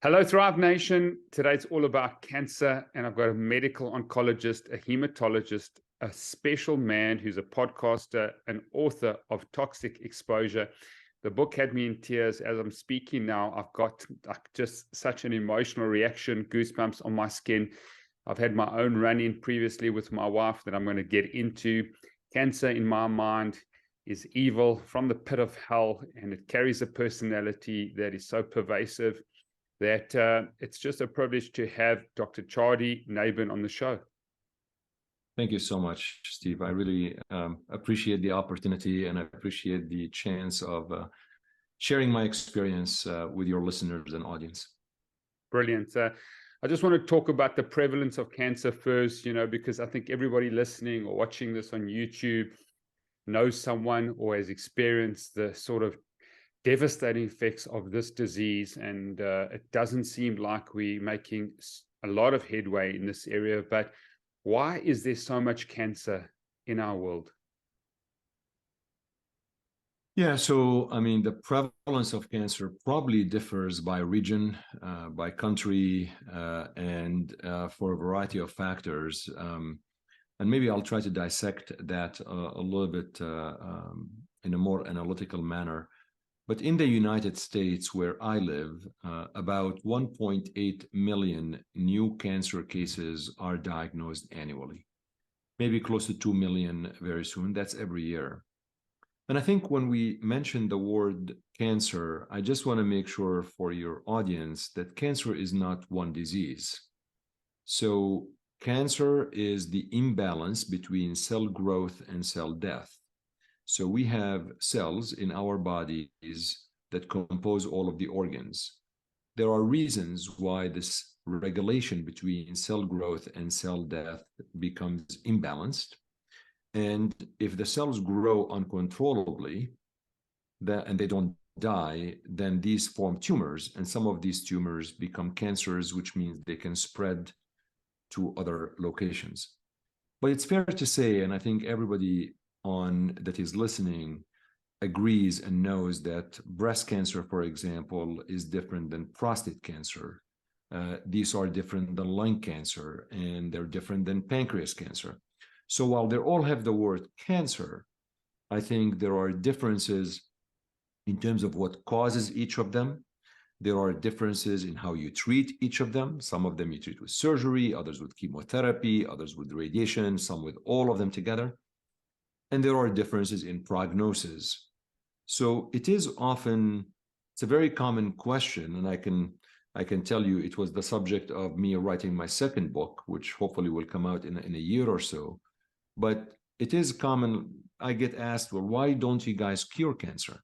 Hello, Thrive Nation. Today it's all about cancer, and I've got a medical oncologist, a hematologist, a special man who's a podcaster, an author of Toxic Exposure. The book had me in tears. As I'm speaking now, I've got just such an emotional reaction, goosebumps on my skin. I've had my own run-in previously with my wife that I'm going to get into. Cancer, in my mind, is evil from the pit of hell, and it carries a personality that is so pervasive that it's just a privilege to have Dr. Chadi Nabhan on the show. Thank you so much, Steve. I really appreciate the opportunity, and I appreciate the chance of sharing my experience with your listeners and audience. Brilliant. I just want to talk about the prevalence of cancer first, because I think everybody listening or watching this on YouTube knows someone or has experienced the sort of devastating effects of this disease, and it doesn't seem like we're making a lot of headway in this area. But why is there so much cancer in our world? Yeah, so I mean, the prevalence of cancer probably differs by region, by country, and for a variety of factors. And maybe I'll try to dissect that a little bit in a more analytical manner. But in the United States, where I live, about 1.8 million new cancer cases are diagnosed annually, maybe close to 2 million very soon. That's every year. And I think when we mention the word cancer, I just want to make sure for your audience that cancer is not one disease. So cancer is the imbalance between cell growth and cell death. So we have cells in our bodies that compose all of the organs. There are reasons why this regulation between cell growth and cell death becomes imbalanced. And if the cells grow uncontrollably, and they don't die, then these form tumors. And some of these tumors become cancers, which means they can spread to other locations. But it's fair to say, and I think everybody that is listening agrees and knows that breast cancer, for example, is different than prostate cancer. These are different than lung cancer, and they're different than pancreas cancer. So while they all have the word cancer, I think there are differences in terms of what causes each of them. There are differences in how you treat each of them. Some of them you treat with surgery, others with chemotherapy, others with radiation, some with all of them together. And there are differences in prognosis. So it's a very common question, and I can tell you it was the subject of me writing my second book, which hopefully will come out in a year or so. But it is common. I get asked, well, why don't you guys cure cancer?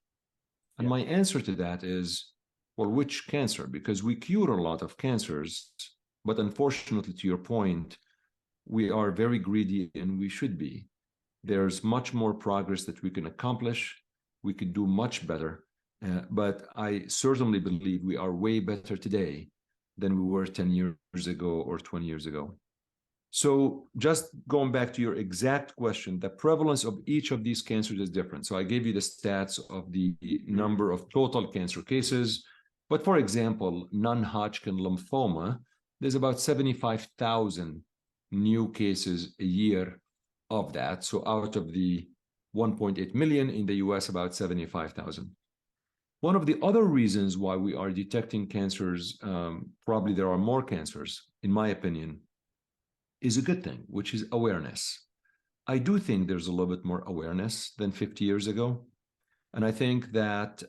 And my answer to that is, well, which cancer? Because we cure a lot of cancers, but unfortunately, to your point, we are very greedy, and we should be. There's much more progress that we can accomplish. We could do much better. But I certainly believe we are way better today than we were 10 years ago or 20 years ago. So just going back to your exact question, the prevalence of each of these cancers is different. So I gave you the stats of the number of total cancer cases. But for example, non-Hodgkin lymphoma, there's about 75,000 new cases a year of that. So out of the 1.8 million in the US, about 75,000. One of the other reasons why we are detecting cancers, probably there are more cancers, in my opinion, is a good thing, which is awareness. I do think there's a little bit more awareness than 50 years ago. And I think that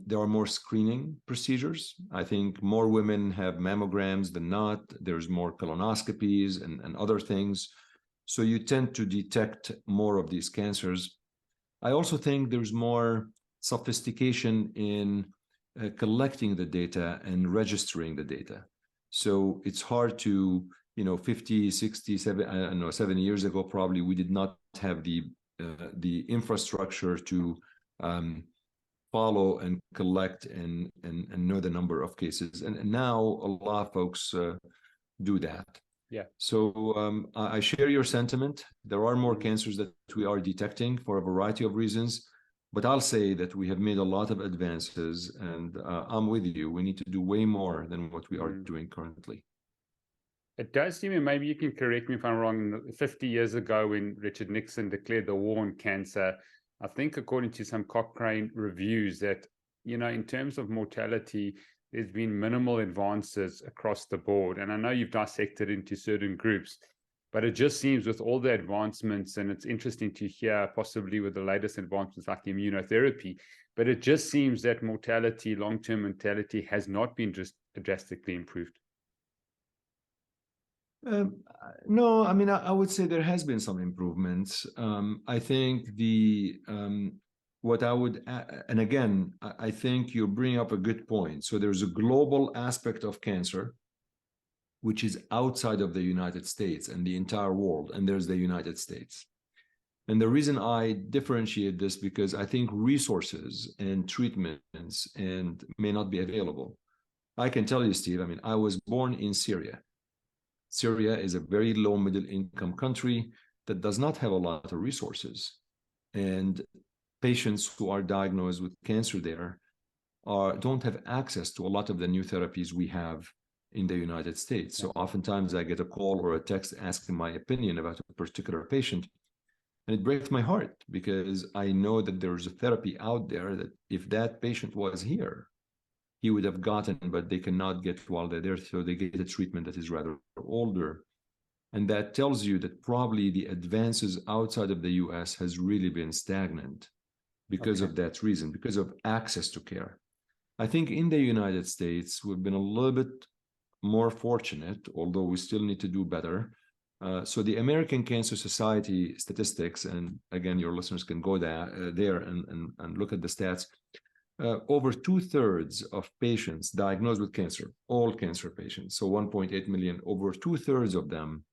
there are more screening procedures. I think more women have mammograms than not. There's more colonoscopies and other things. So you tend to detect more of these cancers. I also think there's more sophistication in collecting the data and registering the data. So it's hard to, 50, 60, 7 years ago, probably we did not have the infrastructure to follow and collect and know the number of cases. And now a lot of folks do that. Yeah. So I share your sentiment. There are more cancers that we are detecting for a variety of reasons. But I'll say that we have made a lot of advances, and I'm with you. We need to do way more than what we are doing currently. It does seem, and maybe you can correct me if I'm wrong, 50 years ago when Richard Nixon declared the war on cancer, I think according to some Cochrane reviews that, in terms of mortality, there's been minimal advances across the board. And I know you've dissected into certain groups, but it just seems with all the advancements, and it's interesting to hear possibly with the latest advancements like immunotherapy, but it just seems that mortality, long-term mortality has not been just drastically improved. No, I mean, I would say there has been some improvements. I think what I would, and again, I think you bring up a good point. So there's a global aspect of cancer, which is outside of the United States and the entire world, and there's the United States. And the reason I differentiate this because I think resources and treatments and may not be available. I can tell you, Steve, I mean, I was born in Syria. Syria is a very low middle income country that does not have a lot of resources. And patients who are diagnosed with cancer there don't have access to a lot of the new therapies we have in the United States. So oftentimes I get a call or a text asking my opinion about a particular patient. And it breaks my heart because I know that there's a therapy out there that if that patient was here, he would have gotten, but they cannot get while they're there. So they get a treatment that is rather older. And that tells you that probably the advances outside of the US has really been stagnant because of that reason, because of access to care. I think in the United States, we've been a little bit more fortunate, although we still need to do better. So the American Cancer Society statistics, and again, your listeners can go there and look at the stats. Over 2/3 of patients diagnosed with cancer, all cancer patients, so 1.8 million, over 2/3 of them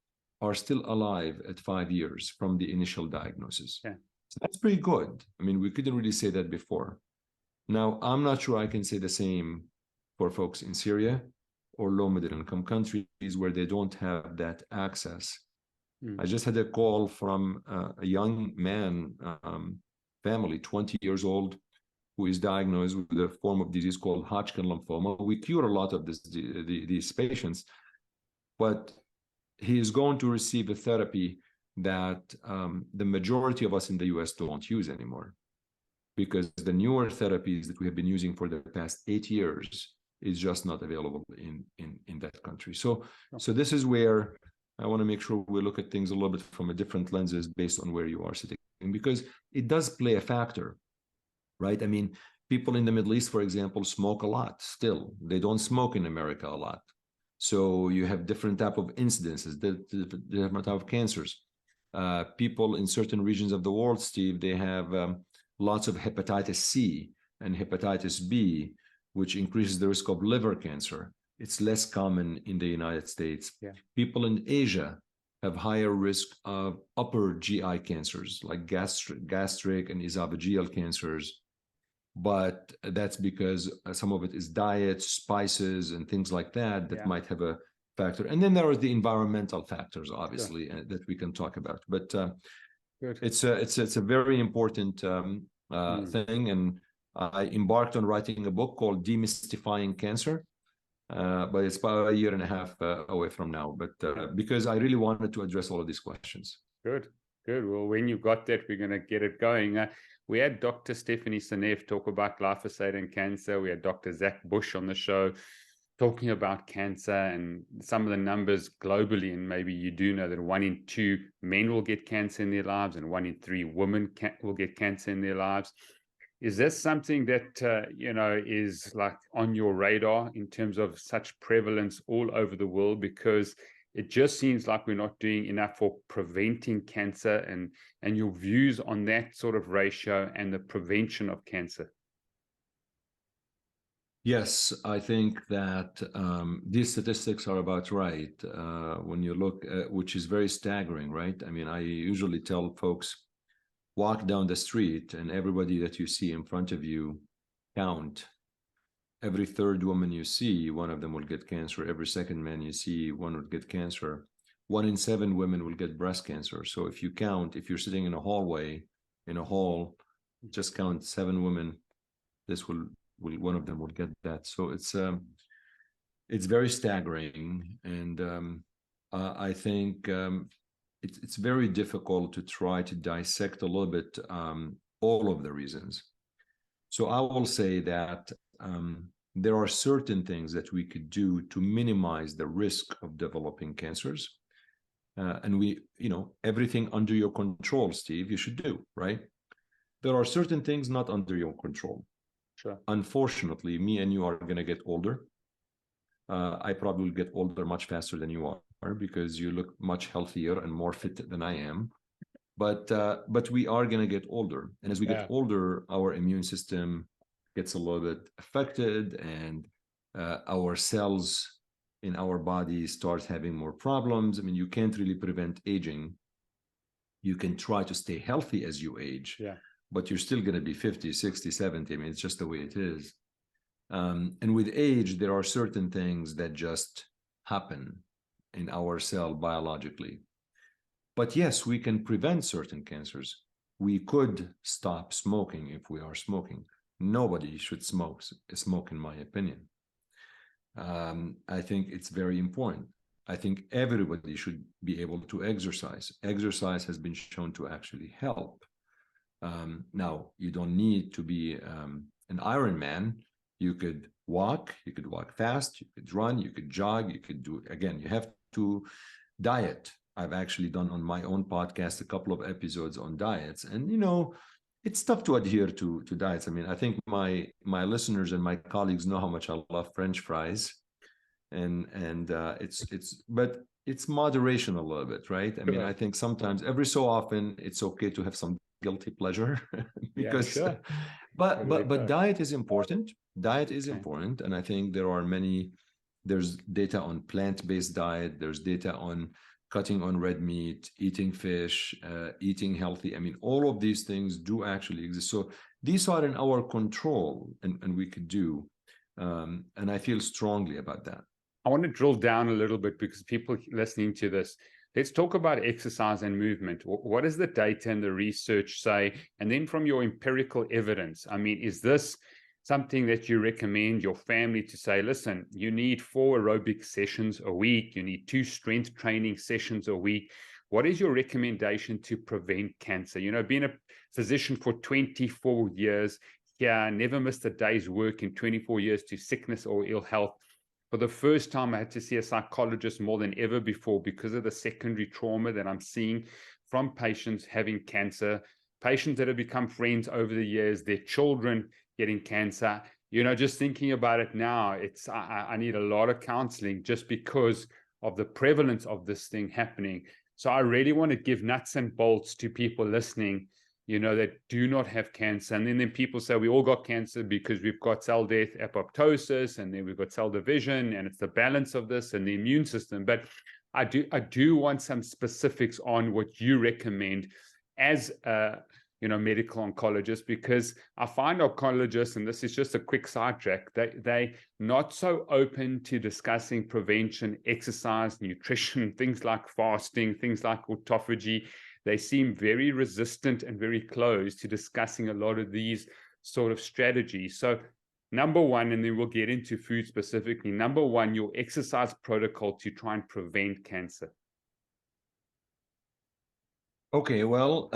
are still alive at 5 years from the initial diagnosis. Yeah. So that's pretty good. I mean, we couldn't really say that before. Now, I'm not sure I can say the same for folks in Syria or low middle income countries where they don't have that access. I just had a call from a young man, family, 20 years old, who is diagnosed with a form of disease called Hodgkin lymphoma. We cure a lot of these patients, but he is going to receive a therapy that the majority of us in the US don't use anymore, because the newer therapies that we have been using for the past 8 years is just not available in that country. So this is where I want to make sure we look at things a little bit from a different lenses based on where you are sitting, because it does play a factor. Right? I mean, people in the Middle East, for example, smoke a lot still. They don't smoke in America a lot. So you have different type of incidences, different type of cancers. People in certain regions of the world, Steve, they have lots of hepatitis C and hepatitis B, which increases the risk of liver cancer. It's less common in the United States. Yeah. People in Asia have higher risk of upper GI cancers like gastric and esophageal cancers. But that's because some of it is diet, spices, and things like that might have a factor. And then there are the environmental factors, obviously, that we can talk about. But it's a very important thing. And I embarked on writing a book called Demystifying Cancer. But it's about 1.5 years away from now. But because I really wanted to address all of these questions. Good. Well, when you've got that, we're going to get it going. We had Dr. Stephanie Seneff talk about glyphosate and cancer. We had Dr. Zach Bush on the show talking about cancer and some of the numbers globally. And maybe you do know that 1 in 2 men will get cancer in their lives and 1 in 3 women will get cancer in their lives. Is this something that, is like on your radar in terms of such prevalence all over the world? Because it just seems like we're not doing enough for preventing cancer, and your views on that sort of ratio and the prevention of cancer. Yes, I think that these statistics are about right. When you look at, which is very staggering, right? I mean, I usually tell folks, walk down the street and everybody that you see in front of you, count. Every third woman you see, one of them will get cancer. Every second man you see, one will get cancer. 1 in 7 women will get breast cancer. So if you count, if you're sitting in a hallway, in a hall, just count 7 women, this will one of them will get that. So it's very staggering, and I think it's very difficult to try to dissect a little bit all of the reasons. So I will say that there are certain things that we could do to minimize the risk of developing cancers. And we, everything under your control, Steve, you should do, right? There are certain things not under your control. Sure. Unfortunately, me and you are going to get older. I probably will get older much faster than you are because you look much healthier and more fit than I am. But we are going to get older. And as we get older, our immune system gets a little bit affected, and our cells in our body start having more problems. I mean, you can't really prevent aging. You can try to stay healthy as you age, but you're still going to be 50, 60, 70. I mean, it's just the way it is. And with age, there are certain things that just happen in our cell biologically. But yes, we can prevent certain cancers. We could stop smoking if we are smoking. Nobody should smoke, in my opinion. I think it's very important. I think everybody should be able to exercise. Exercise has been shown to actually help. Now, you don't need to be an Ironman. You could walk fast, you could run, you could jog, you could do, again, you have to diet. I've actually done on my own podcast a couple of episodes on diets, and it's tough to adhere to diets. I mean, I think my listeners and my colleagues know how much I love French fries, and but it's moderation a little bit, right? I mean, I think sometimes every so often it's okay to have some guilty pleasure because but diet is important. Diet is important, and I think there's data on plant-based diet, there's data on cutting on red meat, eating fish, eating healthy. I mean, all of these things do actually exist. So these are in our control, and we could do. And I feel strongly about that. I want to drill down a little bit because people listening to this, let's talk about exercise and movement. What does the data and the research say? And then from your empirical evidence, I mean, is this something that you recommend your family to say, listen, you need 4 aerobic sessions a week, you need 2 strength training sessions a week? What is your recommendation to prevent cancer? Being a physician for 24 years, never missed a day's work in 24 years to sickness or ill health. For the first time, I had to see a psychologist more than ever before because of the secondary trauma that I'm seeing from patients having cancer, patients that have become friends over the years, their children getting cancer. Just thinking about it now, I need a lot of counseling just because of the prevalence of this thing happening. So I really want to give nuts and bolts to people listening, that do not have cancer. And then people say we all got cancer because we've got cell death, apoptosis, and then we've got cell division, and it's the balance of this and the immune system. But I do want some specifics on what you recommend as a medical oncologist, because I find oncologists, and this is just a quick sidetrack, they not so open to discussing prevention, exercise, nutrition, things like fasting, things like autophagy. They seem very resistant and very closed to discussing a lot of these sort of strategies. So number one, and then we'll get into food specifically, number one, your exercise protocol to try and prevent cancer. Okay, well,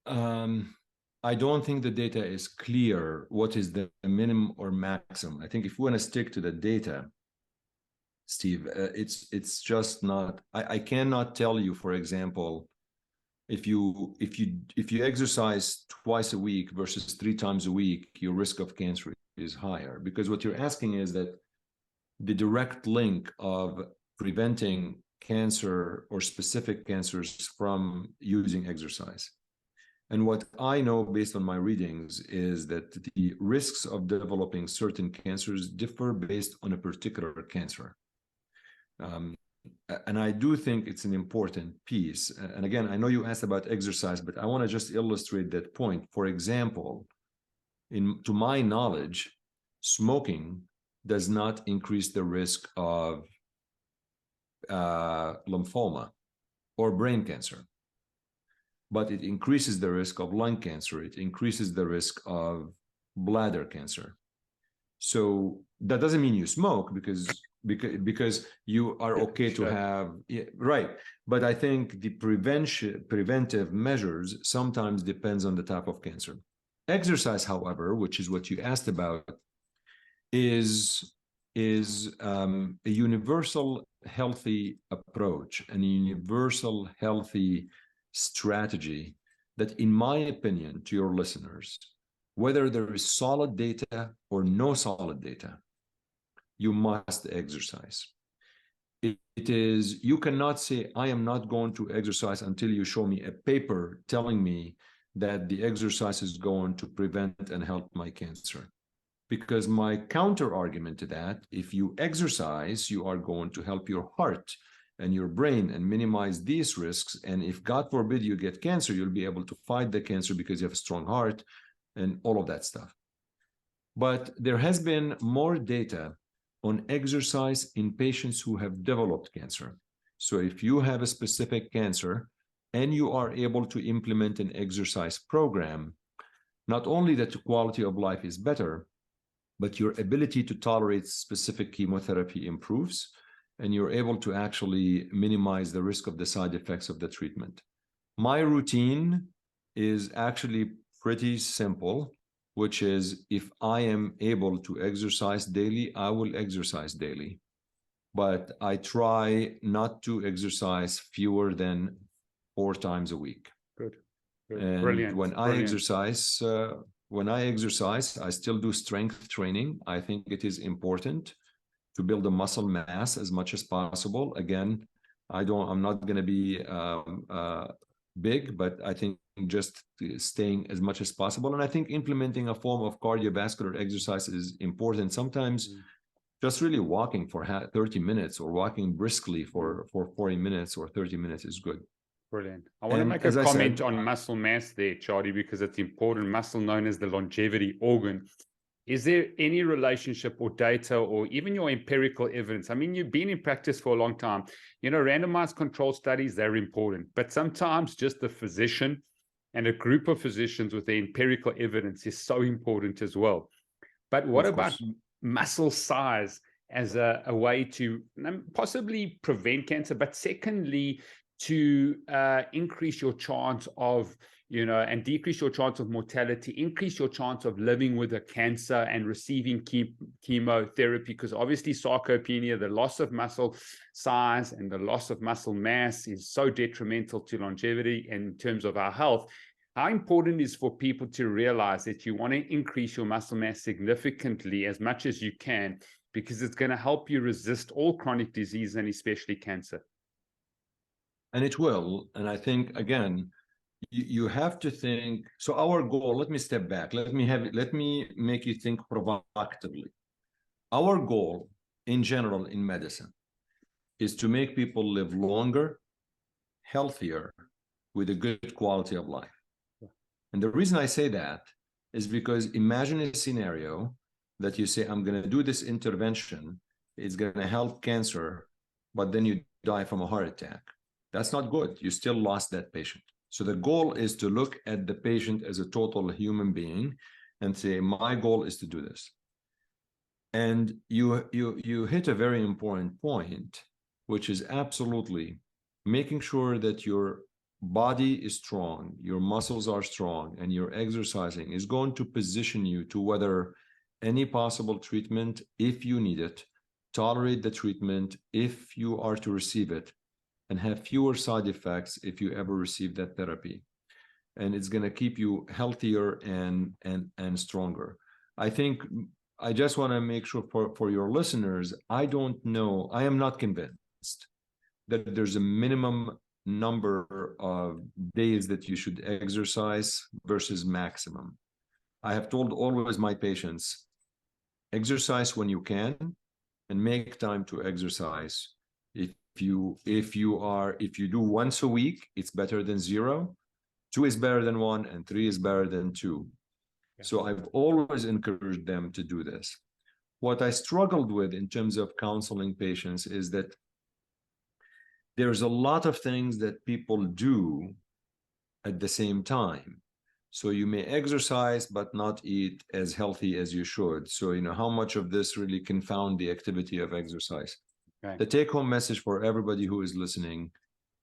I don't think the data is clear what is the minimum or maximum. I think if we want to stick to the data, Steve, it's just not. I cannot tell you, for example, if you exercise twice a week versus 3 times a week, your risk of cancer is higher, because what you're asking is that the direct link of preventing cancer or specific cancers from using exercise. And what I know based on my readings is that the risks of developing certain cancers differ based on a particular cancer. And I do think it's an important piece. And again, I know you asked about exercise, but I want to just illustrate that point. For example, to my knowledge, smoking does not increase the risk of lymphoma or brain cancer. but it increases the risk of lung cancer. It increases the risk of bladder cancer. So that doesn't mean you smoke because you are okay to have, right. But I think the preventive measures sometimes depends on the type of cancer. Exercise, however, which is what you asked about, is a universal healthy approach and a universal healthy strategy that, in my opinion, to your listeners, whether there is solid data or no solid data, you must exercise. It is, you cannot say, I am not going to exercise until you show me a paper telling me that the exercise is going to prevent and help my cancer. Because my counter argument to that, if you exercise, you are going to help your heart and your brain and minimize these risks. And if, God forbid, you get cancer, you'll be able to fight the cancer because you have a strong heart and all of that stuff. But there has been more data on exercise in patients who have developed cancer. So if you have a specific cancer and you are able to implement an exercise program, not only that the quality of life is better, but your ability to tolerate specific chemotherapy improves, and you're able to actually minimize the risk of the side effects of the treatment. My routine is actually pretty simple, which is, if I am able to exercise daily, I will exercise daily. But I try not to exercise fewer than 4 times a week. Good. Good. And Brilliant. when I exercise, I still do strength training. I think it is important to build a muscle mass as much as possible. Again, I'm not going to be big, but I think just staying as much as possible. And I think implementing a form of cardiovascular exercise is important. Sometimes just really walking for 30 minutes or walking briskly for 40 minutes or 30 minutes is good. Brilliant. I want to make a comment on muscle mass there, Chadi, because it's important. Muscle, known as the longevity organ. Is there any relationship or data or even your empirical evidence? I mean, you've been in practice for a long time. You know, randomized controlled studies, they're important. But sometimes just the physician and a group of physicians with the empirical evidence is so important as well. But what about muscle size as a way to possibly prevent cancer, but secondly, to increase your chance of, you know, and decrease your chance of mortality, increase your chance of living with a cancer and receiving chemotherapy? Because obviously sarcopenia, the loss of muscle size and the loss of muscle mass, is so detrimental to longevity in terms of our health. How important is for people to realize that you want to increase your muscle mass significantly as much as you can, because it's going to help you resist all chronic disease and especially cancer? And it will. And I think, again, you have to think. So our goal, let me step back. Let me make you think provocatively. Our goal in general in medicine is to make people live longer, healthier, with a good quality of life. And the reason I say that is because imagine a scenario that you say, I'm going to do this intervention, it's going to help cancer, but then you die from a heart attack. That's not good. You still lost that patient. So the goal is to look at the patient as a total human being and say, my goal is to do this. And you hit a very important point, which is absolutely making sure that your body is strong, your muscles are strong, and your exercising is going to position you to weather any possible treatment if you need it, tolerate the treatment if you are to receive it, and have fewer side effects if you ever receive that therapy. And it's going to keep you healthier and stronger. I think I just want to make sure for your listeners, I don't know, I am not convinced that there's a minimum number of days that you should exercise versus maximum. I have told always my patients, exercise when you can and make time to exercise. If you do once a week, it's better than 0. 2 is better than 1, and 3 is better than 2. Yeah. So I've always encouraged them to do this. What I struggled with in terms of counseling patients is that there's a lot of things that people do at the same time. So you may exercise, but not eat as healthy as you should. So, how much of this really confound the activity of exercise? Okay. The take-home message for everybody who is listening: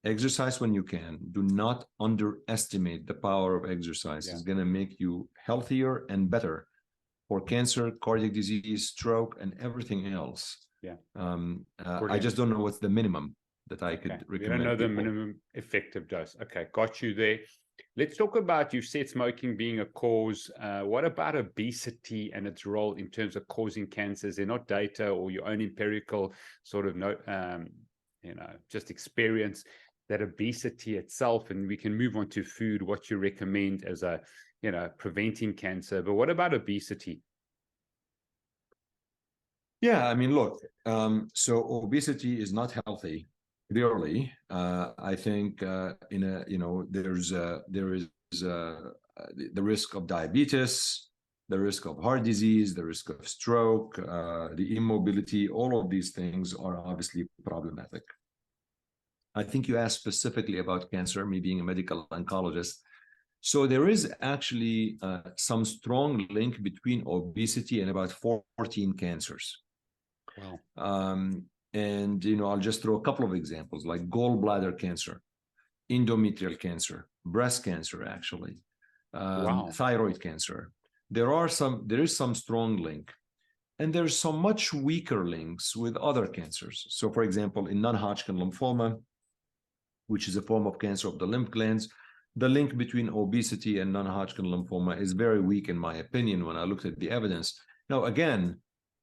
exercise when you can. Do not underestimate the power of exercise. Yeah. It's going to make you healthier and better for cancer, cardiac disease, stroke, and everything else. Yeah. I just don't know what's the minimum that I could recommend. We don't know the people. minimum effective dose. Okay, got you there. Let's talk about, you said smoking being a cause. What about obesity and its role in terms of causing cancers? They're not data or your own empirical sort of just experience that obesity itself, and we can move on to food, what you recommend as a, preventing cancer. But what about obesity? Yeah, I mean, look, so obesity is not healthy. Clearly, I think there is the risk of diabetes, the risk of heart disease, the risk of stroke, the immobility. All of these things are obviously problematic. I think you asked specifically about cancer, me being a medical oncologist. So there is actually some strong link between obesity and about 14 cancers. Wow. And I'll just throw a couple of examples, like gallbladder cancer, endometrial cancer, breast cancer, actually, thyroid cancer. There is some strong link, and there's some much weaker links with other cancers. So, for example, in non-Hodgkin lymphoma, which is a form of cancer of the lymph glands, the link between obesity and non-Hodgkin lymphoma is very weak, in my opinion, when I looked at the evidence. Now, again,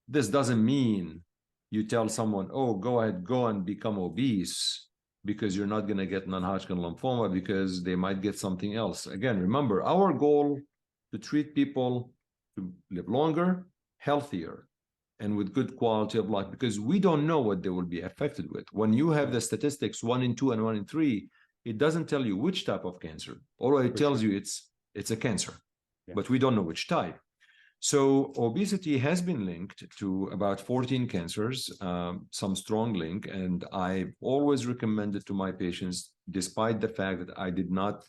this doesn't mean you tell someone, oh, go ahead, go and become obese, because you're not going to get non-Hodgkin lymphoma, because they might get something else. Again, remember, our goal to treat people to live longer, healthier, and with good quality of life, because we don't know what they will be affected with. When you have the statistics 1 in 2 and 1 in 3, it doesn't tell you which type of cancer, although it tells you it's a cancer, but we don't know which type. So obesity has been linked to about 14 cancers, some strong link, and I've always recommended to my patients, despite the fact that I did not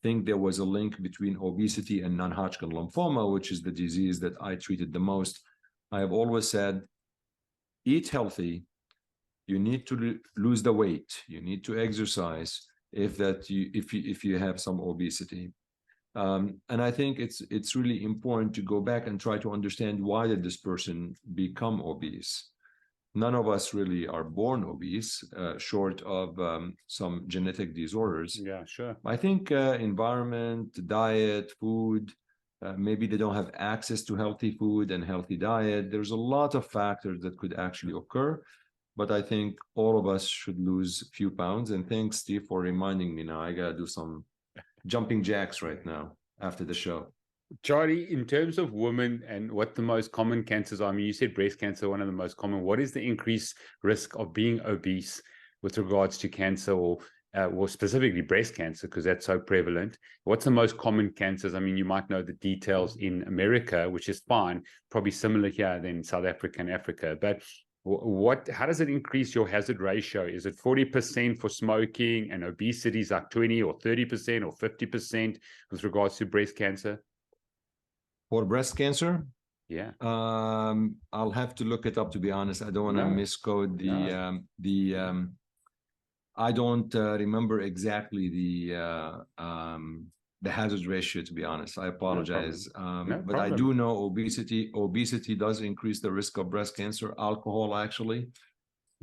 think there was a link between obesity and non-Hodgkin lymphoma, which is the disease that I treated the most. I have always said, eat healthy. You need to lose the weight. You need to exercise if you have some obesity. And I think it's really important to go back and try to understand, why did this person become obese? None of us really are born obese, short of some genetic disorders. Yeah, sure. I think environment, diet, food, maybe they don't have access to healthy food and healthy diet. There's a lot of factors that could actually occur. But I think all of us should lose a few pounds. And thanks, Steve, for reminding me. Now I got to do some jumping jacks right now after the show. Chadi, in terms of women and what the most common cancers are, I mean, you said breast cancer, one of the most common. What is the increased risk of being obese with regards to cancer, or specifically breast cancer, because that's so prevalent? What's the most common cancers? I mean, you might know the details in America, which is fine, probably similar here than South Africa and Africa. But how does it increase your hazard ratio? Is it 40% for smoking, and obesity is like 20 or 30% or 50% with regards to breast cancer? For breast cancer? Yeah. I'll have to look it up, to be honest. I don't want to miscode I don't remember exactly the hazard ratio, to be honest. I apologize. But I do know obesity does increase the risk of breast cancer. Alcohol actually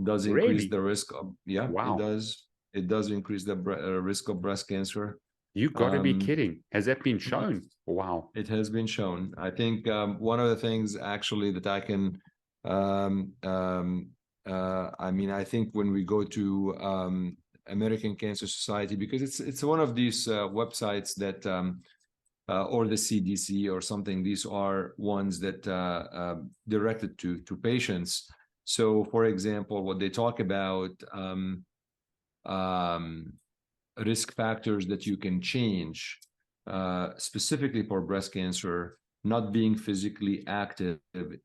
does increase the risk of, it does increase the risk of breast cancer. You got to be kidding. Has that been shown? Wow. It has been shown. I think one of the things actually that I can, I mean, I think when we go to American Cancer Society, because it's one of these websites that, or the CDC or something, these are ones that directed to patients. So, for example, what they talk about, risk factors that you can change, specifically for breast cancer, not being physically active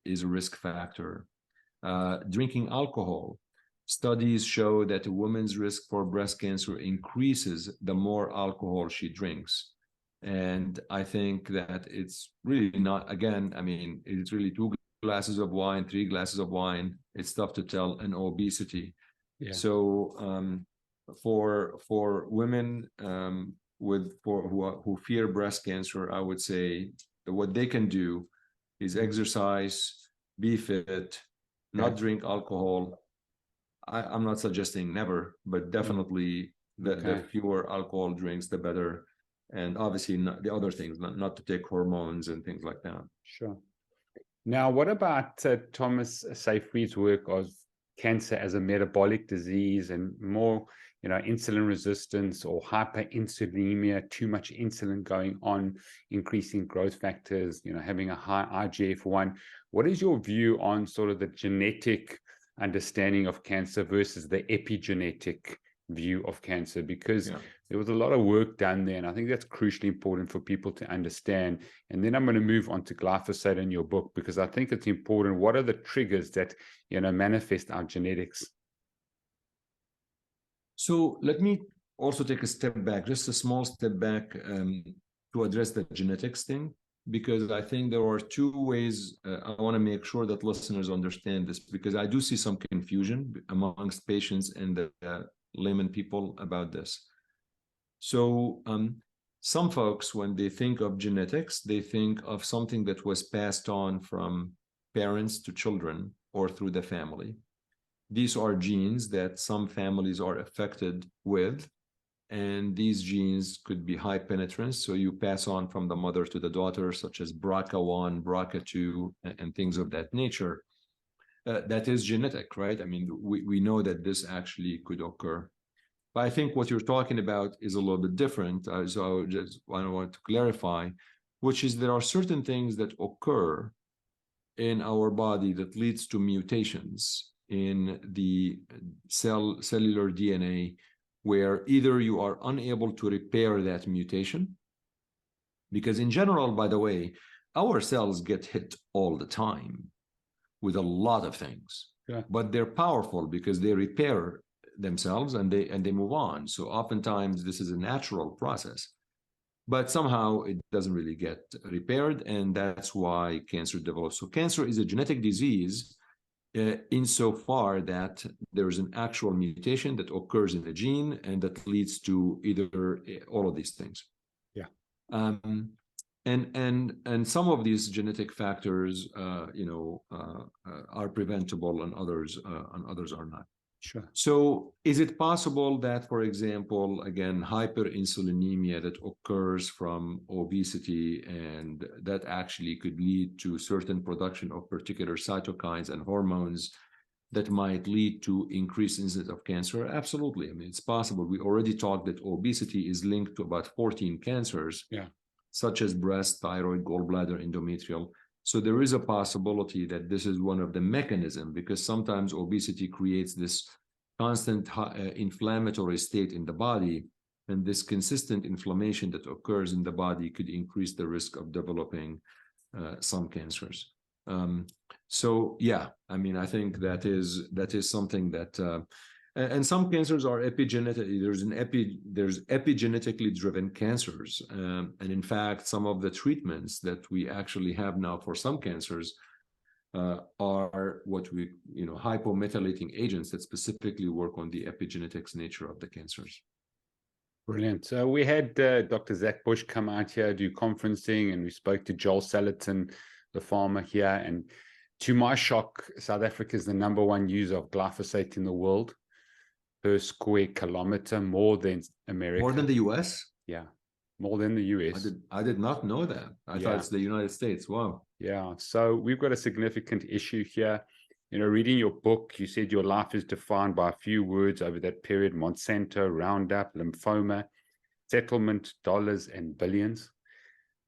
is a risk factor. Drinking alcohol, Studies show that a woman's risk for breast cancer increases the more alcohol she drinks. And I think that it's really not, again, I mean, it's really 2 glasses of wine, 3 glasses of wine. It's tough to tell an obesity. Yeah. So for women who fear breast cancer, I would say that what they can do is exercise, be fit, not drink alcohol. I'm not suggesting never, but definitely the fewer alcohol drinks, the better. And obviously not the other things, not to take hormones and things like that. Sure. Now, what about Thomas Seyfried's work of cancer as a metabolic disease and more, insulin resistance or hyperinsulinemia, too much insulin going on, increasing growth factors, having a high IGF-1? What is your view on sort of the genetic understanding of cancer versus the epigenetic view of cancer? Because there was a lot of work done there, and I think that's crucially important for people to understand. And then I'm going to move on to glyphosate in your book, because I think it's important. What are the triggers that manifest our genetics? So let me also take a step back, just a small step back, to address the genetics thing, because I think there are 2 ways. I want to make sure that listeners understand this, because I do see some confusion amongst patients and the layman people about this. So some folks, when they think of genetics, they think of something that was passed on from parents to children or through the family. These are genes that some families are affected with, and these genes could be high penetrance. So you pass on from the mother to the daughter, such as BRCA1, BRCA2, and things of that nature. That is genetic, right? I mean, we know that this actually could occur. But I think what you're talking about is a little bit different. So I want to clarify, which is there are certain things that occur in our body that leads to mutations in the cellular DNA, where either you are unable to repair that mutation, because in general, by the way, our cells get hit all the time with a lot of things, but they're powerful because they repair themselves and they move on. So oftentimes this is a natural process, but somehow it doesn't really get repaired, and that's why cancer develops. So cancer is a genetic disease insofar that there's an actual mutation that occurs in the gene and that leads to either all of these things. And some of these genetic factors are preventable, and others are not. Sure. So is it possible that, for example, again, hyperinsulinemia that occurs from obesity, and that actually could lead to certain production of particular cytokines and hormones that might lead to increased incidence of cancer? Absolutely. I mean, it's possible. We already talked that obesity is linked to about 14 cancers, such as breast, thyroid, gallbladder, endometrial. So there is a possibility that this is one of the mechanisms, because sometimes obesity creates this constant inflammatory state in the body, and this consistent inflammation that occurs in the body could increase the risk of developing some cancers. So yeah, I mean, I think that is something that and some cancers are epigenetic. There's epigenetically driven cancers, and in fact, some of the treatments that we actually have now for some cancers are what we hypomethylating agents that specifically work on the epigenetics nature of the cancers. Brilliant. So we had Dr. Zach Bush come out here, do conferencing, and we spoke to Joel Salatin, the farmer here. And to my shock, South Africa is the #1 user of glyphosate in the world per square kilometer, more than America. More than the US? Yeah, more than the US. I did not know that. I thought it's the United States. Wow. Yeah, so we've got a significant issue here. Reading your book, you said your life is defined by a few words over that period: Monsanto, Roundup, lymphoma, settlement, dollars, and billions.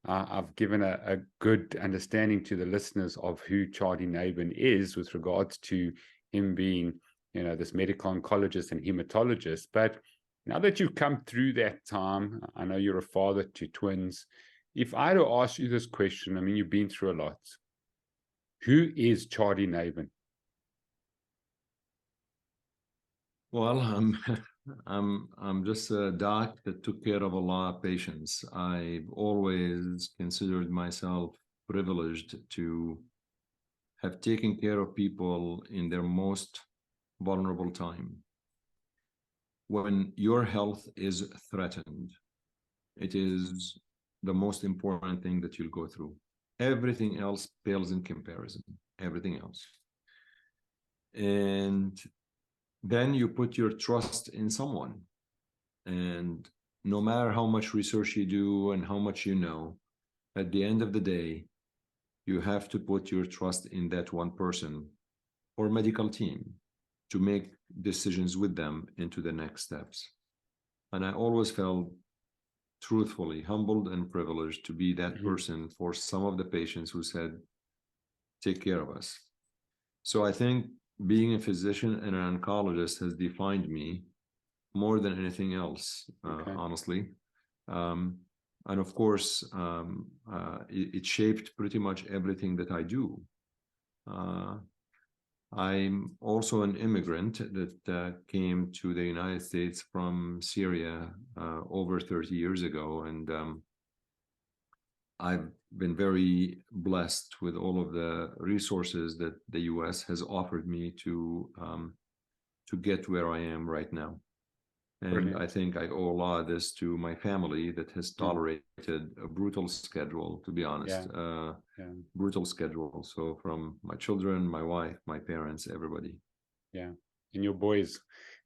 I've given a good understanding to the listeners of who Chadi Nabhan is with regards to him being, this medical oncologist and hematologist. But now that you've come through that time, I know you're a father to twins. If I had to ask you this question, I mean, you've been through a lot. Who is Chadi Nabhan? Well, I'm just a doc that took care of a lot of patients. I've always considered myself privileged to have taken care of people in their most vulnerable time. When your health is threatened, it is the most important thing that you'll go through. Everything else pales in comparison, everything else. And then you put your trust in someone. And no matter how much research you do and how much you know, at the end of the day, you have to put your trust in that one person or medical team to make decisions with them into the next steps. And I always felt truthfully humbled and privileged to be that person for some of the patients who said, take care of us. So I think being a physician and an oncologist has defined me more than anything else, honestly. And of course, it shaped pretty much everything that I do. I'm also an immigrant that came to the United States from Syria over 30 years ago. And I've been very blessed with all of the resources that the US has offered me to get where I am right now. And brilliant. I think I owe a lot of this to my family that has tolerated a brutal schedule, to be honest, brutal schedule. So from my children, my wife, my parents, everybody. Yeah, and your boys.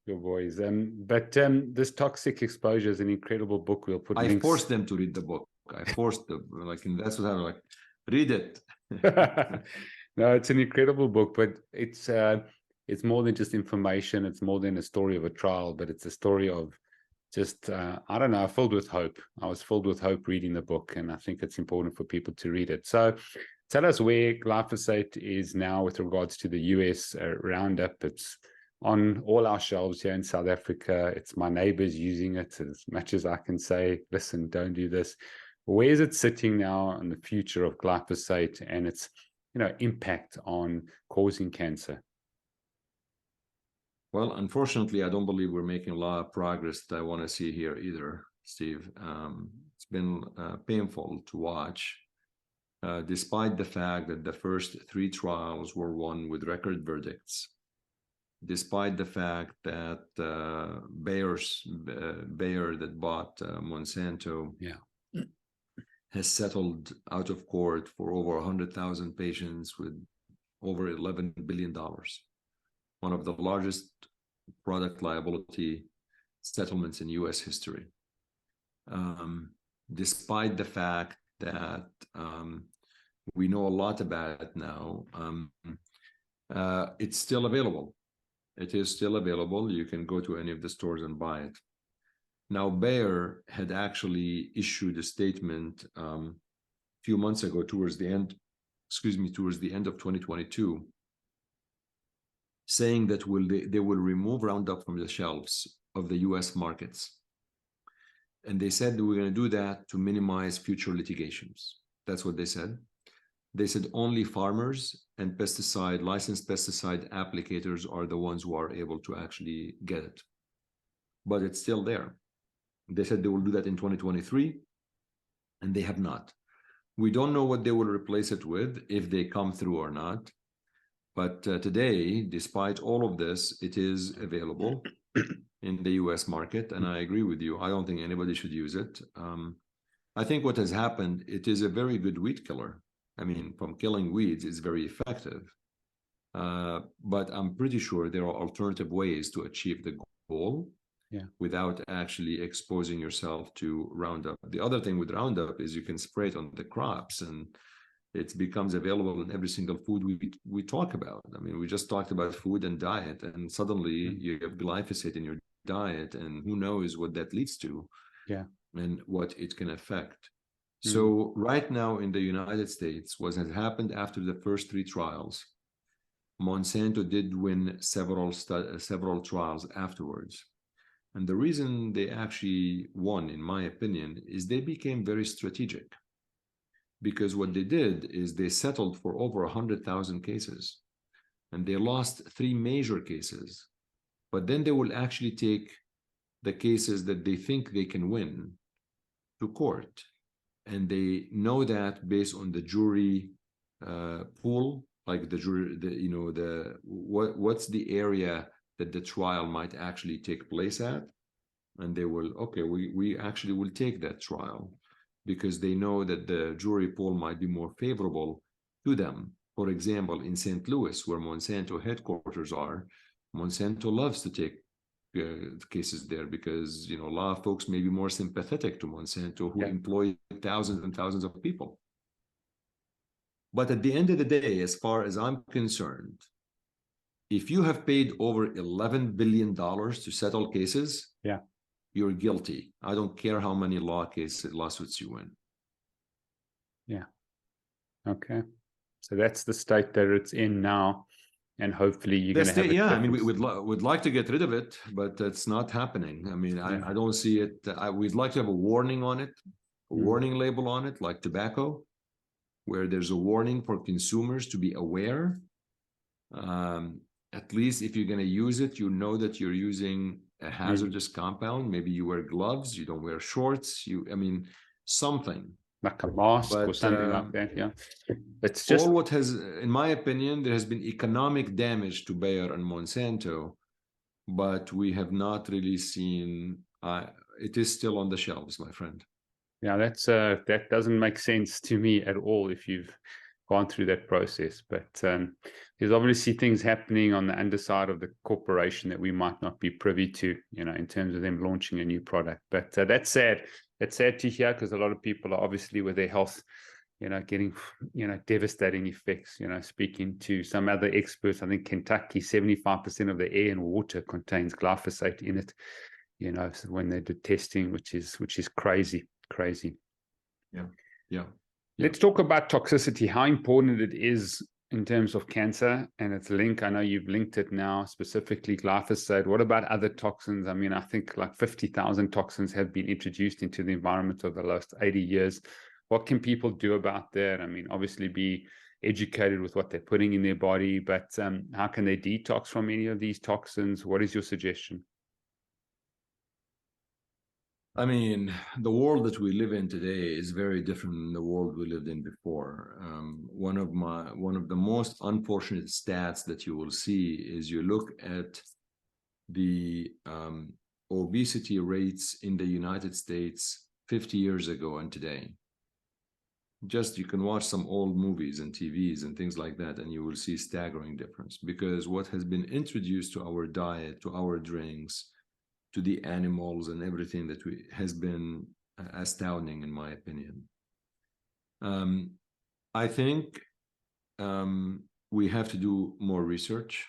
But this toxic exposure is an incredible book. We'll put links. I forced them to read the book. I forced them, and that's what I'm like, read it. No, it's an incredible book, but it's more than just information. It's more than a story of a trial, but it's a story of just, I don't know, filled with hope. I was filled with hope reading the book, and I think it's important for people to read it. So tell us where glyphosate is now with regards to the US Roundup. It's on all our shelves here in South Africa. It's my neighbors using it as much as I can say, listen, don't do this. Where is it sitting now on the future of glyphosate and its impact on causing cancer? Well, unfortunately, I don't believe we're making a lot of progress that I want to see here either, Steve. It's been painful to watch, despite the fact that the first 3 trials were won with record verdicts, despite the fact that Bayer that bought Monsanto has settled out of court for over 100,000 patients with over $11 billion. One of the largest product liability settlements in US history. Despite the fact that we know a lot about it now, it's still available. It is still available. You can go to any of the stores and buy it. Now, Bayer had actually issued a statement a few months ago towards the end of 2022, saying that they will remove Roundup from the shelves of the US markets. And they said that we're going to do that to minimize future litigations. That's what they said. They said only farmers and licensed pesticide applicators are the ones who are able to actually get it. But it's still there. They said they will do that in 2023, and they have not. We don't know what they will replace it with, if they come through or not. But today, despite all of this, it is available in the US market. And I agree with you. I don't think anybody should use it. I think what has happened, it is a very good weed killer. I mean, from killing weeds, it's very effective. But I'm pretty sure there are alternative ways to achieve the goal without actually exposing yourself to Roundup. The other thing with Roundup is you can spray it on the crops, and it becomes available in every single food we talk about. I mean, we just talked about food and diet, and suddenly you have glyphosate in your diet, and who knows what that leads to and what it can affect. So right now in the United States, what has happened after the first 3 trials, Monsanto did win several trials afterwards. And the reason they actually won, in my opinion, is they became very strategic. Because what they did is they settled for over 100,000 cases. And they lost 3 major cases. but then they will actually take the cases that they think they can win to court. And they know that based on the jury pool, like the jury, what's the area that the trial might actually take place at. And they will, okay, we actually will take that trial because they know that the jury pool might be more favorable to them. For example, in St. Louis, where Monsanto headquarters are, Monsanto loves to take cases there because, a lot of folks may be more sympathetic to Monsanto, who employ thousands and thousands of people. But at the end of the day, as far as I'm concerned, if you have paid over $11 billion to settle cases, you're guilty. I don't care how many lawsuits you win. Yeah. Okay. So that's the state that it's in now. And hopefully you're going to have I mean, we'd like to get rid of it, but it's not happening. I mean, I don't see it. We'd like to have a warning on it, a warning label on it, like tobacco, where there's a warning for consumers to be aware. At least if you're going to use it, you know that you're using a hazardous compound. Maybe you wear gloves, you don't wear shorts. Something. Like a mask or something like that, yeah. It's just all what has, in my opinion, there has been economic damage to Bayer and Monsanto, but we have not really seen. It is still on the shelves, my friend. Yeah, that doesn't make sense to me at all if you've gone through that process. But there's obviously things happening on the underside of the corporation that we might not be privy to, in terms of them launching a new product. But that's sad. It's sad to hear because a lot of people are obviously with their health, getting, devastating effects. Speaking to some other experts, I think Kentucky, 75% of the air and water contains glyphosate in it, so when they do testing, which is crazy. Yeah. Let's talk about toxicity, how important it is in terms of cancer and its link. I know you've linked it now, specifically glyphosate. What about other toxins? I mean, I think like 50,000 toxins have been introduced into the environment over the last 80 years. What can people do about that? I mean, obviously be educated with what they're putting in their body, but how can they detox from any of these toxins? What is your suggestion? I mean, the world that we live in today is very different than the world we lived in before. One of the most unfortunate stats that you will see is you look at the obesity rates in the United States 50 years ago and today. Just you can watch some old movies and TVs and things like that, and you will see staggering difference, because what has been introduced to our diet, to our drinks, to the animals and everything that has been astounding, in my opinion. I think we have to do more research.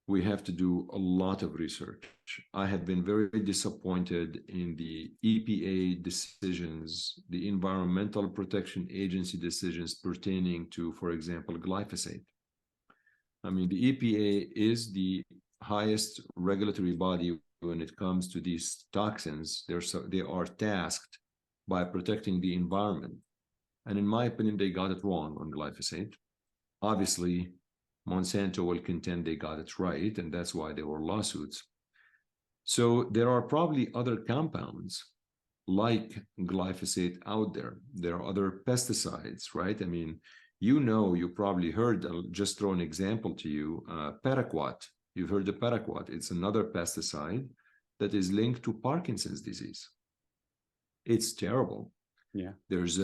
We have to do a lot of research. I have been very disappointed in the EPA decisions, the Environmental Protection Agency decisions pertaining to, for example, glyphosate. I mean, the EPA is the highest regulatory body when it comes to these toxins. They are tasked by protecting the environment. And in my opinion, they got it wrong on glyphosate. Obviously, Monsanto will contend they got it right, and that's why there were lawsuits. So there are probably other compounds like glyphosate out there. There are other pesticides, right? I mean, you probably heard, I'll just throw an example to you, paraquat. You've heard of paraquat. It's another pesticide that is linked to Parkinson's disease. It's terrible. Yeah. There's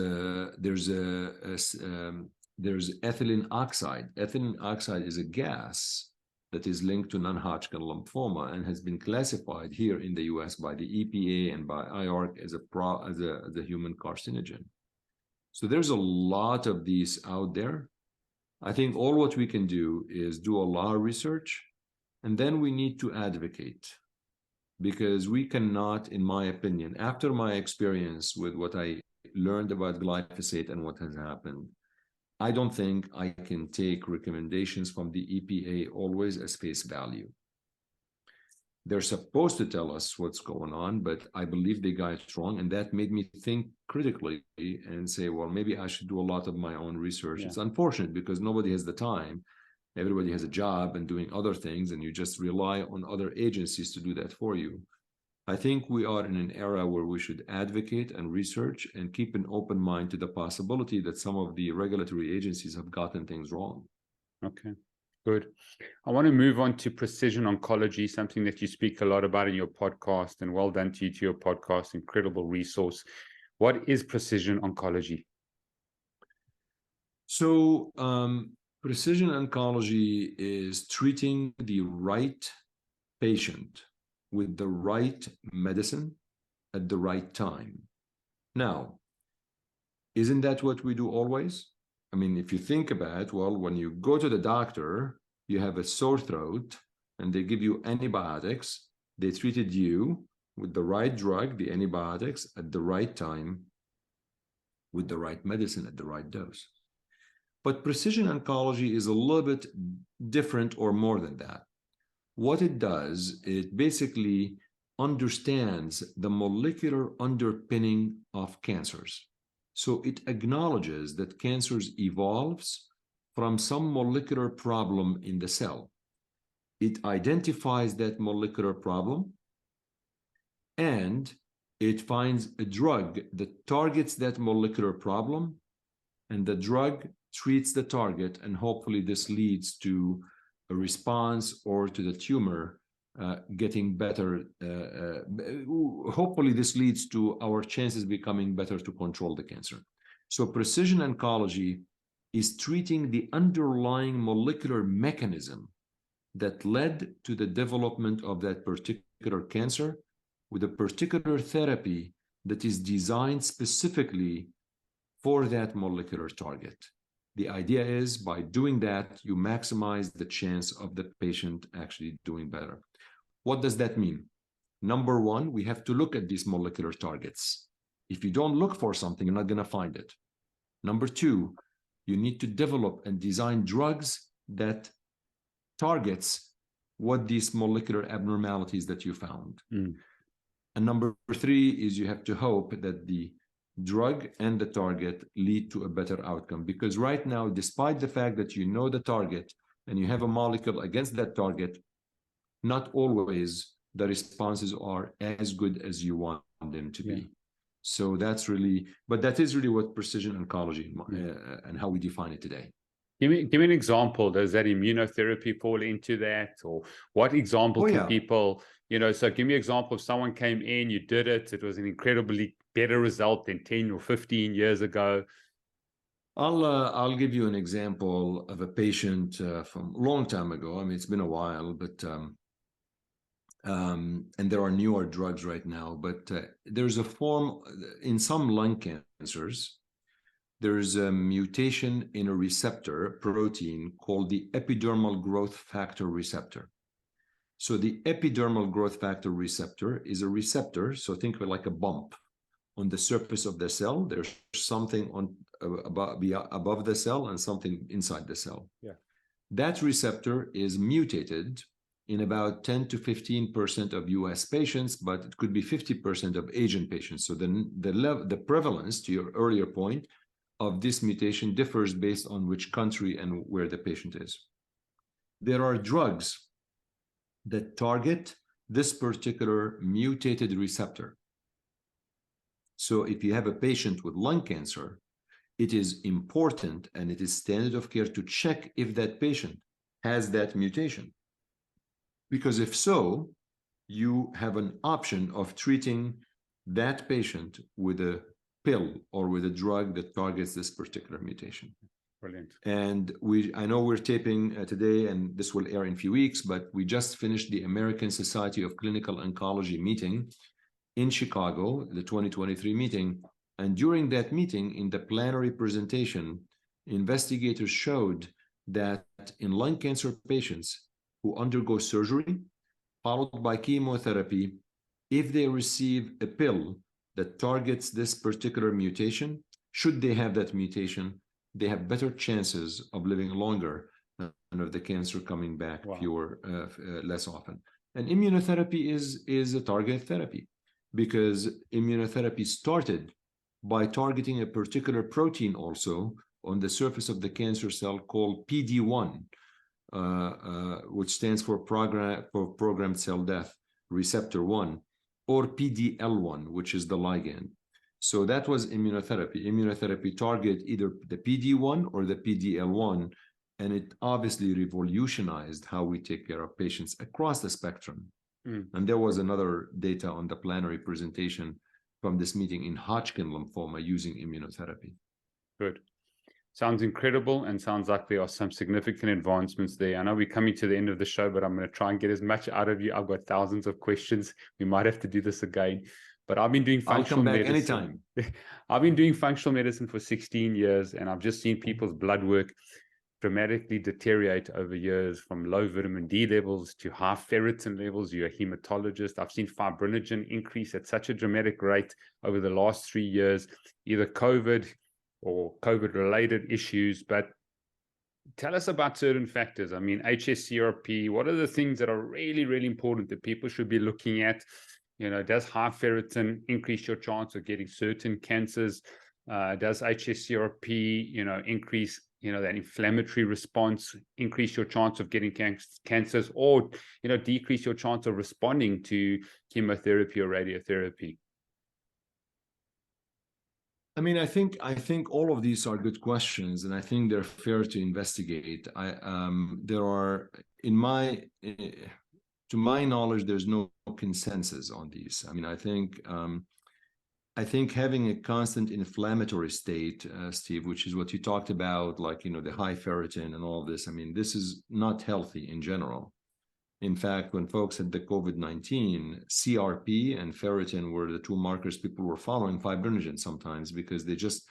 ethylene oxide. Ethylene oxide is a gas that is linked to non-Hodgkin lymphoma and has been classified here in the US by the EPA and by IARC as a human carcinogen. So there's a lot of these out there. I think all what we can do is do a lot of research, and then we need to advocate, because we cannot, in my opinion, after my experience with what I learned about glyphosate and what has happened, I don't think I can take recommendations from the EPA always as face value. They're supposed to tell us what's going on, but I believe they got it wrong. And that made me think critically and say, well, maybe I should do a lot of my own research. Yeah. It's unfortunate because nobody has the time. Everybody has a job and doing other things, and you just rely on other agencies to do that for you. I think we are in an era where we should advocate and research and keep an open mind to the possibility that some of the regulatory agencies have gotten things wrong. Okay, good. I want to move on to precision oncology, something that you speak a lot about in your podcast, and well done to you to your podcast, incredible resource. What is precision oncology? So, precision oncology is treating the right patient with the right medicine at the right time. Now, isn't that what we do always? I mean, if you think about it, well, when you go to the doctor, you have a sore throat and they give you antibiotics. They treated you with the right drug, the antibiotics, at the right time, with the right medicine at the right dose. But precision oncology is a little bit different or more than that. What it does, it basically understands the molecular underpinning of cancers. So it acknowledges that cancers evolves from some molecular problem in the cell. It identifies that molecular problem, and it finds a drug that targets that molecular problem, and the drug treats the target, and hopefully this leads to a response or to the tumor getting better. Hopefully this leads to our chances becoming better to control the cancer. So precision oncology is treating the underlying molecular mechanism that led to the development of that particular cancer with a particular therapy that is designed specifically for that molecular target. The idea is by doing that, you maximize the chance of the patient actually doing better. What does that mean? Number one, we have to look at these molecular targets. If you don't look for something, you're not going to find it. Number two, you need to develop and design drugs that targets what these molecular abnormalities that you found. And number three is you have to hope that the drug and the target lead to a better outcome. Because right now, despite the fact that you know the target and you have a molecule against that target, not always the responses are as good as you want them to be. So that's really, but that is really what precision oncology and how we define it today. Give me an example. Does that immunotherapy fall into that? Or what example can people, so give me an example of someone came in, you did it, it was an incredibly better result than 10 or 15 years ago. I'll give you an example of a patient from a long time ago. I mean, it's been a while, but and there are newer drugs right now, but there's a form in some lung cancers. There's a mutation in a receptor protein called the epidermal growth factor receptor. So the epidermal growth factor receptor is a receptor, so think of it like a bump on the surface of the cell. There's something on above the cell and something inside the cell. That receptor is mutated in about 10 to 15% of US patients, but it could be 50% of Asian patients. So the prevalence, to your earlier point, of this mutation differs based on which country and where the patient is. There are drugs that target this particular mutated receptor. So if you have a patient with lung cancer, it is important and it is standard of care to check if that patient has that mutation. Because if so, you have an option of treating that patient with a pill or with a drug that targets this particular mutation. Brilliant. And I know we're taping today, and this will air in a few weeks, but we just finished the American Society of Clinical Oncology meeting in Chicago, the 2023 meeting. And during that meeting, in the plenary presentation, investigators showed that in lung cancer patients who undergo surgery, followed by chemotherapy, if they receive a pill that targets this particular mutation, should they have that mutation, they have better chances of living longer and of the cancer coming back less often. And immunotherapy is a targeted therapy, because immunotherapy started by targeting a particular protein also on the surface of the cancer cell called PD-1. which stands for programmed cell death receptor 1, or PD-L1, which is the ligand. So that was immunotherapy. Immunotherapy target either the PD-1 or the PD-L1, and it obviously revolutionized how we take care of patients across the spectrum. And there was another data on the plenary presentation from this meeting in Hodgkin lymphoma using immunotherapy. Good. Sounds incredible, and sounds like there are some significant advancements there. I know we're coming to the end of the show, but I'm going to try and get as much out of you. I've got thousands of questions. We might have to do this again. But I've been doing functional medicine. Anytime. I've been doing functional medicine for 16 years, and I've just seen people's blood work dramatically deteriorate over years, from low vitamin D levels to high ferritin levels. You're a hematologist. I've seen fibrinogen increase at such a dramatic rate over the last 3 years, either COVID or COVID-related issues. But tell us about certain factors. I mean, HSCRP, what are the things that are really, really important that people should be looking at? You know, does high ferritin increase your chance of getting certain cancers? Does HSCRP, increase, that inflammatory response, increase your chance of getting cancers, or, decrease your chance of responding to chemotherapy or radiotherapy? I mean, I think all of these are good questions, and I think they're fair to investigate. There are, to my knowledge, there's no consensus on these. I mean, I think having a constant inflammatory state, Steve, which is what you talked about, like, the high ferritin and all of this, I mean, this is not healthy in general. In fact, when folks had the COVID-19, CRP and ferritin were the two markers people were following, fibrinogen sometimes, because they just,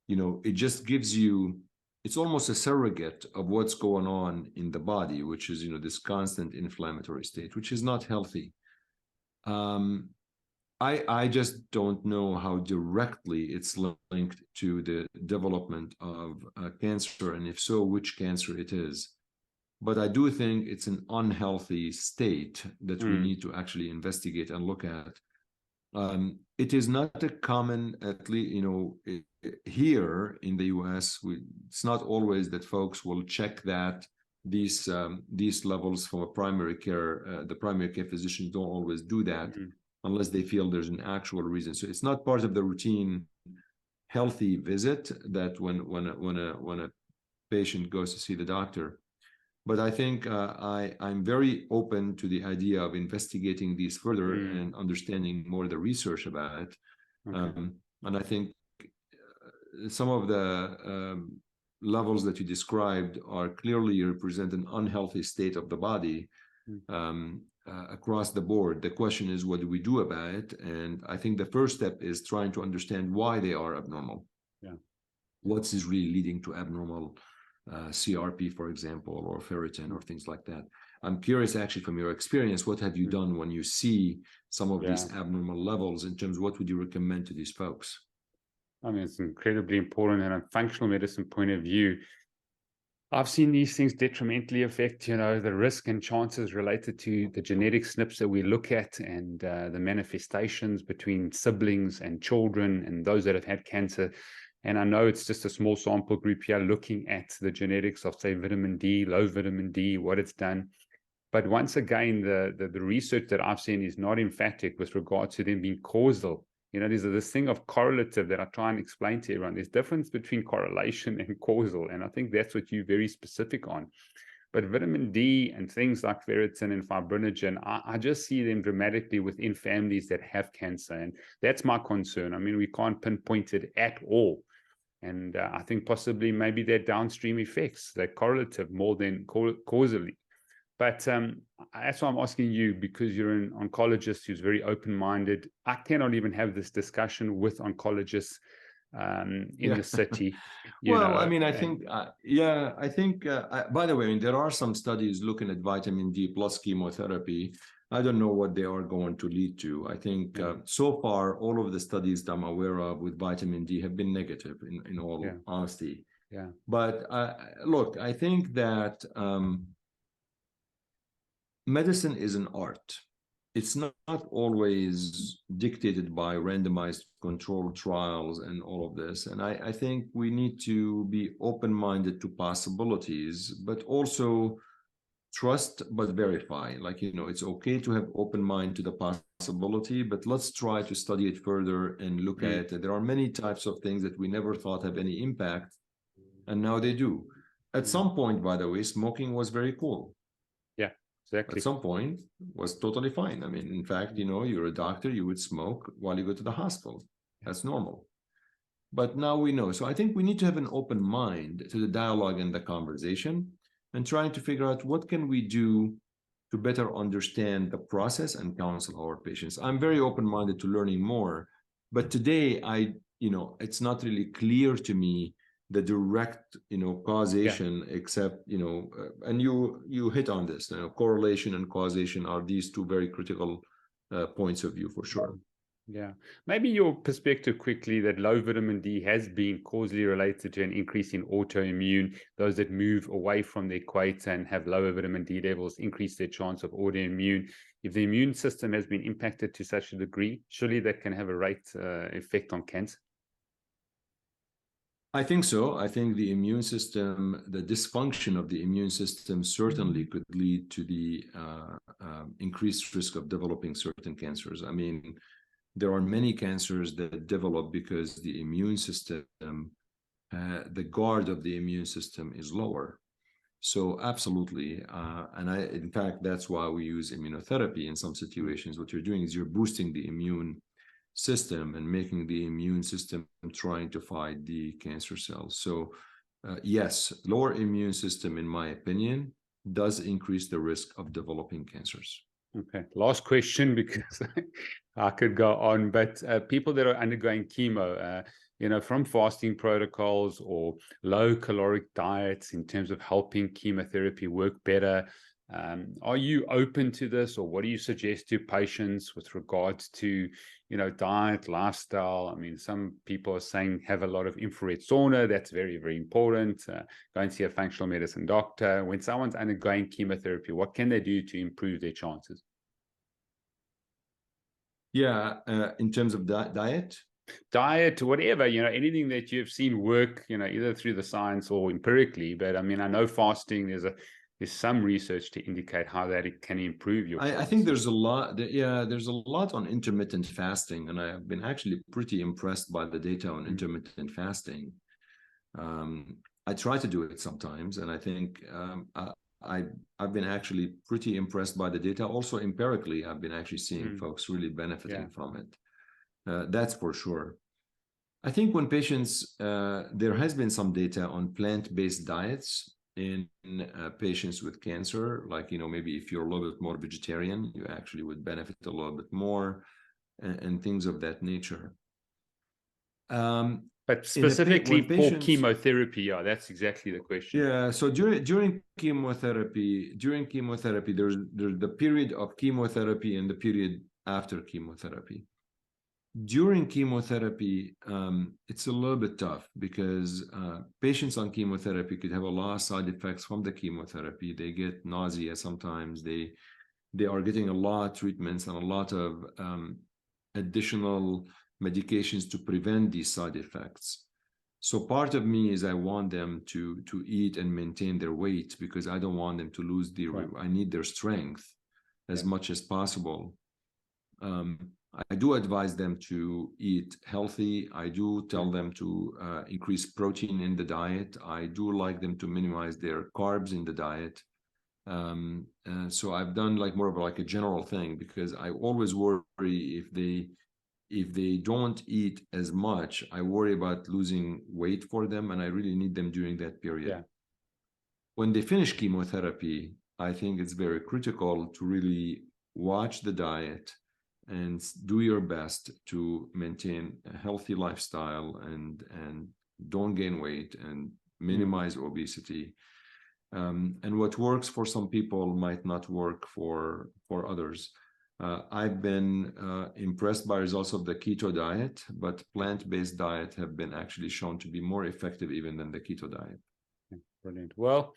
it just gives you, it's almost a surrogate of what's going on in the body, which is, this constant inflammatory state, which is not healthy. I just don't know how directly it's linked to the development of cancer, and if so, which cancer it is. But I do think it's an unhealthy state that we need to actually investigate and look at. It is not a common, at least, here in the US, it's not always that folks will check that these levels from a primary care, the primary care physicians don't always do that unless they feel there's an actual reason. So it's not part of the routine healthy visit that when a patient goes to see the doctor. But I think I'm very open to the idea of investigating these further and understanding more of the research about it. Okay. And I think some of the levels that you described are clearly represent an unhealthy state of the body across the board. The question is, what do we do about it? And I think the first step is trying to understand why they are abnormal. Yeah. What is really leading to abnormal CRP, for example, or ferritin, or things like that. I'm curious, actually, from your experience, what have you done when you see some of these abnormal levels, in terms of what would you recommend to these folks? I mean, it's incredibly important. And a functional medicine point of view, I've seen these things detrimentally affect, the risk and chances related to the genetic SNPs that we look at, and the manifestations between siblings and children and those that have had cancer. And I know it's just a small sample group here looking at the genetics of, say, vitamin D, low vitamin D, what it's done. But once again, the research that I've seen is not emphatic with regard to them being causal. There's this thing of correlative that I try and explain to everyone. There's difference between correlation and causal. And I think that's what you're very specific on. But vitamin D and things like ferritin and fibrinogen, I just see them dramatically within families that have cancer. And that's my concern. I mean, we can't pinpoint it at all. And I think possibly maybe they're downstream effects, they're correlative more than causally. But that's why I'm asking you, because you're an oncologist who's very open-minded. I cannot even have this discussion with oncologists in the city. I mean, I think, by the way, I mean, there are some studies looking at vitamin D plus chemotherapy. I don't know what they are going to lead to. I think so far, all of the studies that I'm aware of with vitamin D have been negative, in all honesty. Yeah. But look, I think that medicine is an art. It's not always dictated by randomized controlled trials and all of this. And I think we need to be open-minded to possibilities, but also trust but verify. Like, it's okay to have open mind to the possibility, but let's try to study it further and look at it. There are many types of things that we never thought have any impact, and now they do. At some point, by the way, smoking was very cool. Yeah, exactly. At some point, was totally fine. I mean, in fact, you're a doctor, you would smoke while you go to the hospital. That's normal. But now we know. So I think we need to have an open mind to the dialogue and the conversation, and trying to figure out what can we do to better understand the process and counsel our patients. I'm very open-minded to learning more, but today it's not really clear to me the direct causation, except and you hit on this. Correlation and causation are these two very critical points of view for sure. Yeah, maybe your perspective quickly that low vitamin D has been causally related to an increase in autoimmune. Those that move away from the equator and have lower vitamin D levels increase their chance of autoimmune. If the immune system has been impacted to such a degree, surely that can have a right effect on cancer. I think so. I think the immune system, the dysfunction of the immune system certainly could lead to the increased risk of developing certain cancers. I mean, there are many cancers that develop because the immune system, the guard of the immune system is lower. So absolutely. In fact, that's why we use immunotherapy in some situations. What you're doing is you're boosting the immune system and making the immune system trying to fight the cancer cells. So yes, lower immune system, in my opinion, does increase the risk of developing cancers. Okay, last question, because I could go on, but people that are undergoing chemo, from fasting protocols or low caloric diets in terms of helping chemotherapy work better, are you open to this, or what do you suggest to patients with regards to, diet, lifestyle? I mean, some people are saying have a lot of infrared sauna. That's very, very important. Go and see a functional medicine doctor. When someone's undergoing chemotherapy, what can they do to improve their chances? Yeah, in terms of diet? Diet, whatever, anything that you've seen work, either through the science or empirically. But I mean, I know fasting, there's some research to indicate how that it can improve your I think there's a lot. There's a lot on intermittent fasting, and I've been actually pretty impressed by the data on intermittent fasting. I try to do it sometimes, and I think I've been actually pretty impressed by the data. Also empirically, I've been actually seeing folks really benefiting from it. That's for sure. I think when patients, there has been some data on plant-based diets in patients with cancer, like, maybe if you're a little bit more vegetarian, you actually would benefit a little bit more, and things of that nature. But specifically for chemotherapy, yeah, that's exactly the question. Yeah, so during chemotherapy, there's the period of chemotherapy and the period after chemotherapy. During chemotherapy, it's a little bit tough because patients on chemotherapy could have a lot of side effects from the chemotherapy. They get nausea sometimes. They are getting a lot of treatments and a lot of additional medications to prevent these side effects. So part of me is I want them to eat and maintain their weight, because I don't want them to lose I need their strength as much as possible. I do advise them to eat healthy. I do tell them to increase protein in the diet. I do like them to minimize their carbs in the diet. So I've done more of a general thing, because I always worry if they don't eat as much, I worry about losing weight for them, and I really need them during that period. Yeah. When they finish chemotherapy, I think it's very critical to really watch the diet and do your best to maintain a healthy lifestyle and don't gain weight and minimize obesity. And what works for some people might not work for others. I've been impressed by results of the keto diet, but plant-based diet have been actually shown to be more effective even than the keto diet. Brilliant. Well,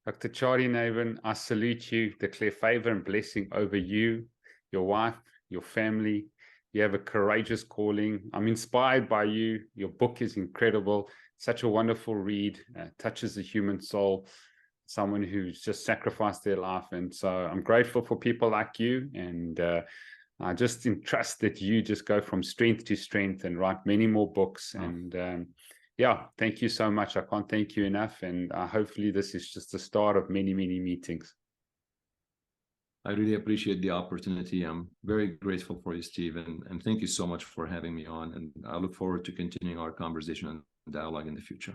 Dr. Chadi Nabhan, I salute you, declare favor and blessing over you, your wife, your family. You have a courageous calling. I'm inspired by you. Your book is incredible. Such a wonderful read, touches the human soul. someone who's just sacrificed their life. And so I'm grateful for people like you, and I just trust that you just go from strength to strength and write many more books. And yeah, thank you so much. I can't thank you enough. And hopefully this is just the start of many, many meetings. I really appreciate the opportunity. I'm very grateful for you, Steve, and thank you so much for having me on. And I look forward to continuing our conversation and dialogue in the future.